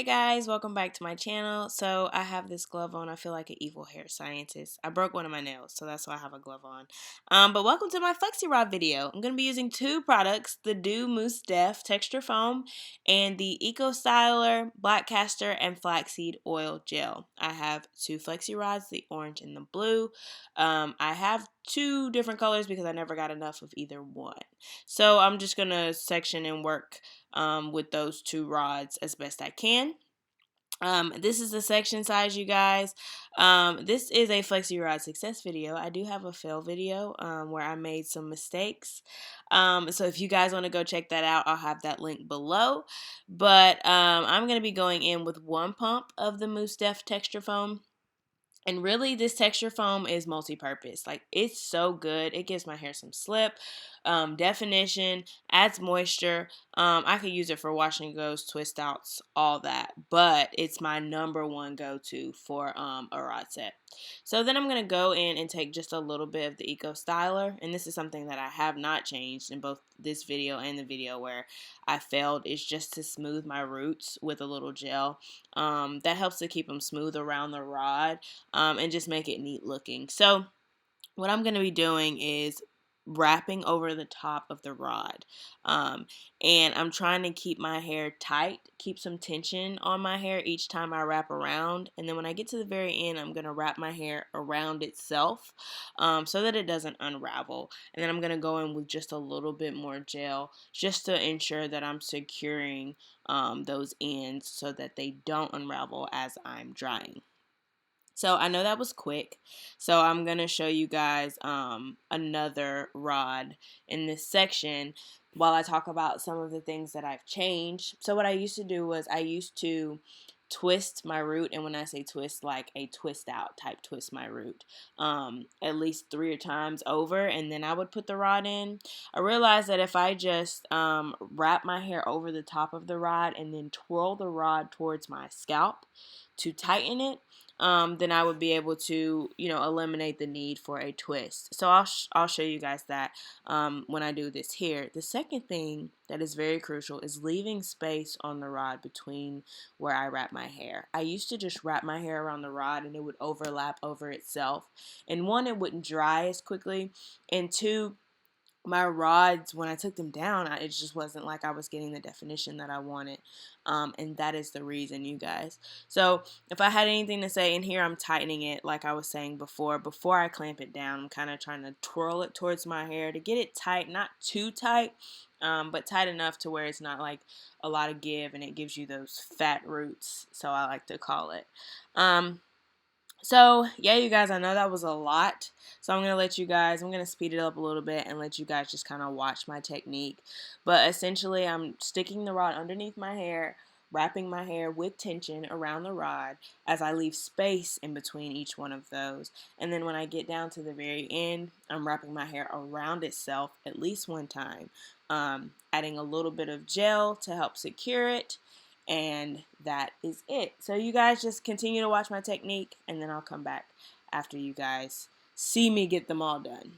Hey guys, welcome back to my channel. So I have this glove on. I feel like an evil hair scientist. I broke one of my nails, so that's why I have a glove on. But welcome to my Flexi Rod video. I'm going to be using two products, the Doux Mousse Texture Foam and the Eco Styler Black Castor and Flaxseed Oil Gel. I have two Flexi Rods, the orange and the blue. I have two different colors because I never got enough of either one. So I'm just going to section and work with those two rods as best I can. This is the section size, you guys. This is a Flexi Rod success video. I do have a fail video where I made some mistakes. So if you guys want to go check that out, I'll have that link below. But I'm going to be going in with one pump of the Mousse Texture Foam. And really, this texture foam is multi-purpose. Like, it's so good. It gives my hair some slip, definition, adds moisture. I could use it for wash and goes, twist outs, all that. But it's my number one go-to for a rod set. So then I'm going to go in and take just a little bit of the Eco Styler. And this is something that I have not changed in both this video and the video where I failed. Is just to smooth my roots with a little gel. That helps to keep them smooth around the rod. And just make it neat looking. So what I'm going to be doing is wrapping over the top of the rod. And I'm trying to keep my hair tight, keep some tension on my hair each time I wrap around. And then when I get to the very end, I'm going to wrap my hair around itself so that it doesn't unravel. And then I'm going to go in with just a little bit more gel just to ensure that I'm securing those ends so that they don't unravel as I'm drying. So I know that was quick, so I'm going to show you guys another rod in this section while I talk about some of the things that I've changed. So what I used to do was I used to twist my root, and when I say twist, like a twist out type twist my root, at least 3 times over, and then I would put the rod in. I realized that if I just wrap my hair over the top of the rod and then twirl the rod towards my scalp to tighten it, then I would be able to, eliminate the need for a twist. So I'll show you guys that when I do this here. The second thing that is very crucial is leaving space on the rod between where I wrap my hair. I used to just wrap my hair around the rod and it would overlap over itself. And one, it wouldn't dry as quickly, and two, my rods, when I took them down, it just wasn't like I was getting the definition that I wanted, and that is the reason, you guys. So if I had anything to say in here, I'm tightening it like I was saying before I clamp it down. I'm kind of trying to twirl it towards my hair to get it tight, not too tight, but tight enough to where it's not like a lot of give and it gives you those fat roots, so I like to call it. So, yeah, you guys, I know that was a lot, so I'm going to speed it up a little bit and let you guys just kind of watch my technique. But essentially, I'm sticking the rod underneath my hair, wrapping my hair with tension around the rod as I leave space in between each one of those. And then when I get down to the very end, I'm wrapping my hair around itself at least one time, adding a little bit of gel to help secure it. And that is it. So you guys just continue to watch my technique, and then I'll come back after you guys see me get them all done.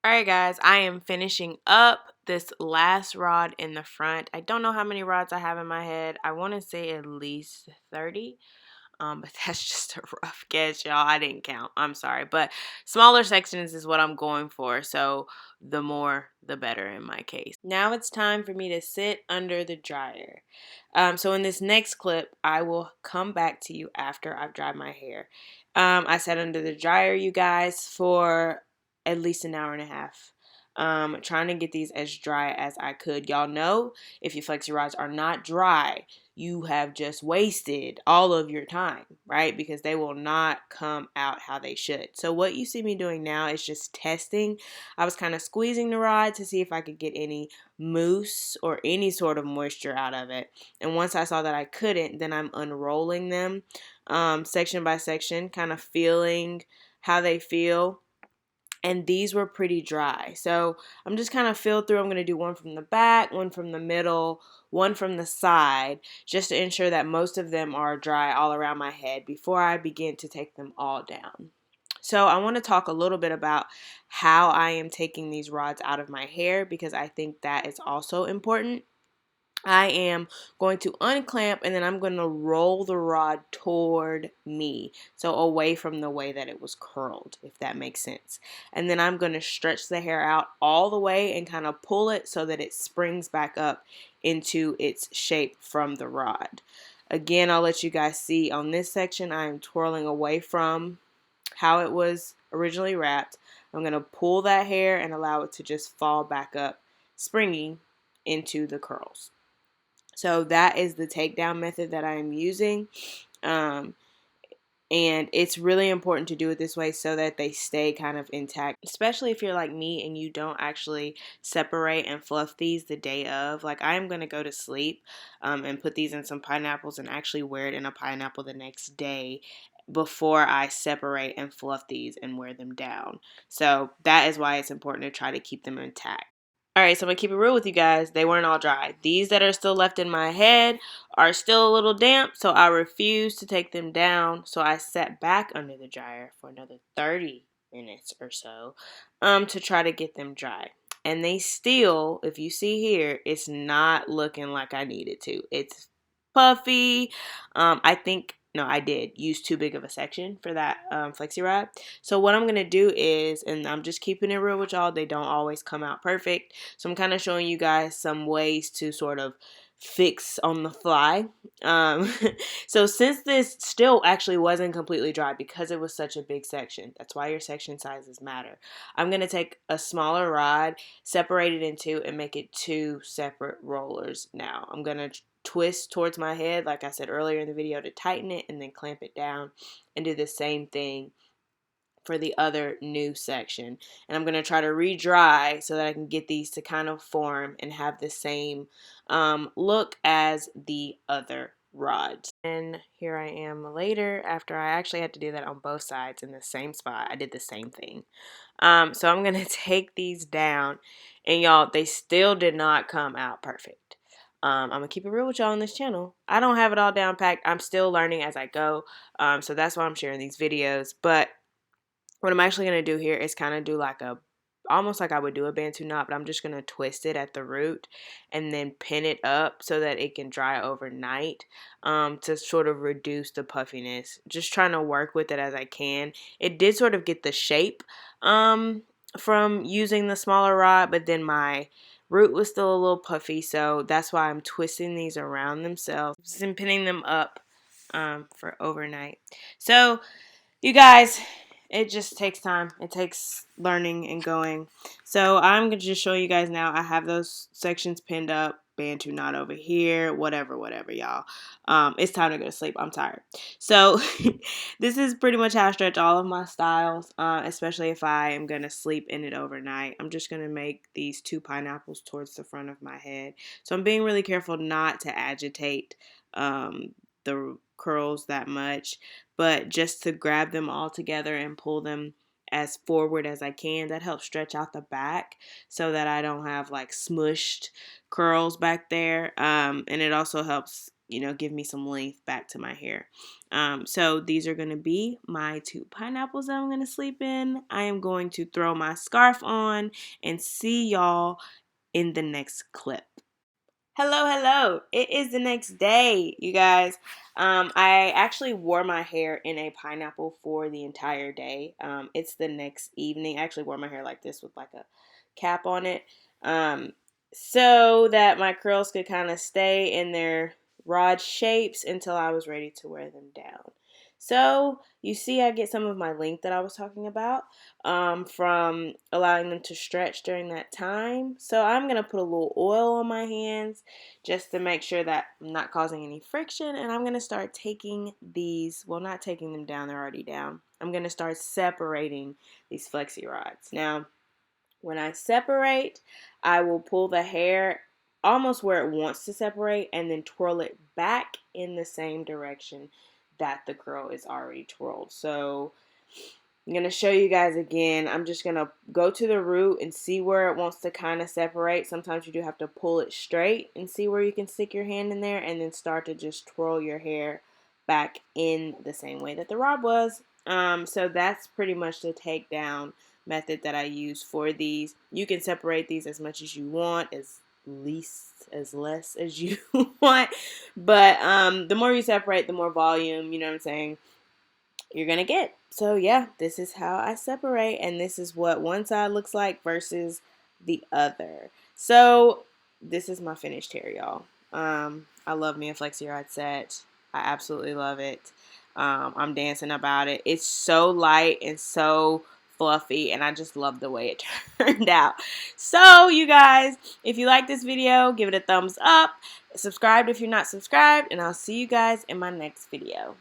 Alright guys, I am finishing up this last rod in the front. I don't know how many rods I have in my head. I want to say at least 30. But that's just a rough guess, y'all. I didn't count. I'm sorry. But smaller sections is what I'm going for. So the more, the better in my case. Now it's time for me to sit under the dryer. So in this next clip, I will come back to you after I've dried my hair. I sat under the dryer, you guys, for at least an hour and a half. Trying to get these as dry as I could. Y'all know if your flexi rods are not dry, you have just wasted all of your time, right? Because they will not come out how they should. So what you see me doing now is just testing. I was kind of squeezing the rod to see if I could get any mousse or any sort of moisture out of it. And once I saw that I couldn't, then I'm unrolling them section by section, kind of feeling how they feel. And these were pretty dry. So I'm just kind of feel through. I'm going to do one from the back, one from the middle, one from the side, just to ensure that most of them are dry all around my head before I begin to take them all down. So I want to talk a little bit about how I am taking these rods out of my hair, because I think that is also important. I am going to unclamp and then I'm going to roll the rod toward me, so away from the way that it was curled, if that makes sense. And then I'm going to stretch the hair out all the way and kind of pull it so that it springs back up into its shape from the rod. Again, I'll let you guys see on this section, I'm twirling away from how it was originally wrapped. I'm going to pull that hair and allow it to just fall back up, springing into the curls. So that is the takedown method that I am using. And it's really important to do it this way so that they stay kind of intact, especially if you're like me and you don't actually separate and fluff these the day of. Like, I am going to go to sleep and put these in some pineapples and actually wear it in a pineapple the next day before I separate and fluff these and wear them down. So that is why it's important to try to keep them intact. Alright, so I'm going to keep it real with you guys. They weren't all dry. These that are still left in my head are still a little damp, so I refuse to take them down. So I sat back under the dryer for another 30 minutes or so to try to get them dry. And they still, if you see here, it's not looking like I need it to. It's puffy. I did use too big of a section for that flexi rod. So what I'm going to do is, and I'm just keeping it real with y'all, they don't always come out perfect. So I'm kind of showing you guys some ways to sort of fix on the fly. So since this still actually wasn't completely dry because it was such a big section, that's why your section sizes matter. I'm going to take a smaller rod, separate it in two, and make it two separate rollers now. I'm going to twist towards my head, like I said earlier in the video, to tighten it and then clamp it down, and do the same thing for the other new section. And I'm going to try to re-dry so that I can get these to kind of form and have the same look as the other rods. And here I am later after I actually had to do that on both sides in the same spot. I did the same thing. So I'm going to take these down, and y'all, they still did not come out perfect. I'm going to keep it real with y'all on this channel. I don't have it all down packed. I'm still learning as I go. So that's why I'm sharing these videos. But what I'm actually going to do here is kind of do like almost like I would do a Bantu knot, but I'm just going to twist it at the root and then pin it up so that it can dry overnight to sort of reduce the puffiness. Just trying to work with it as I can. It did sort of get the shape from using the smaller rod, but then my root was still a little puffy, so that's why I'm twisting these around themselves and pinning them up for overnight. So you guys, it just takes time. It takes learning and going. So I'm going to just show you guys now. I have those sections pinned up. Bantu knot over here. Whatever, y'all. It's time to go to sleep. I'm tired. So this is pretty much how I stretch all of my styles, especially if I am going to sleep in it overnight. I'm just going to make these two pineapples towards the front of my head. So I'm being really careful not to agitate the curls that much, but just to grab them all together and pull them as forward as I can. That helps stretch out the back so that I don't have like smushed curls back there. And it also helps, give me some length back to my hair. So these are going to be my two pineapples that I'm going to sleep in. I am going to throw my scarf on and see y'all in the next clip. Hello. It is the next day, you guys. I actually wore my hair in a pineapple for the entire day. It's the next evening. I actually wore my hair like this with like a cap on it, um, so that my curls could kind of stay in their rod shapes until I was ready to wear them down. So you see, I get some of my length that I was talking about from allowing them to stretch during that time. So I'm gonna put a little oil on my hands just to make sure that I'm not causing any friction. And I'm going to start taking these, well, not taking them down, they're already down. I'm going to start separating these flexi rods. Now, when I separate, I will pull the hair almost where it wants to separate and then twirl it back in the same direction that the curl is already twirled. So I'm going to show you guys again. I'm just going to go to the root and see where it wants to kind of separate. Sometimes you do have to pull it straight and see where you can stick your hand in there and then start to just twirl your hair back in the same way that the rod was. So that's pretty much the takedown method that I use for these. You can separate these as much as you want, as less as you want. But the more you separate, the more volume, you know what I'm saying, you're gonna get. So yeah, this is how I separate, and this is what one side looks like versus the other. So this is my finished hair, y'all. I love me a flexi rod set. I absolutely love it. I'm dancing about it. It's so light and so fluffy, and I just love the way it turned out. So you guys, if you like this video, give it a thumbs up. Subscribe if you're not subscribed, and I'll see you guys in my next video.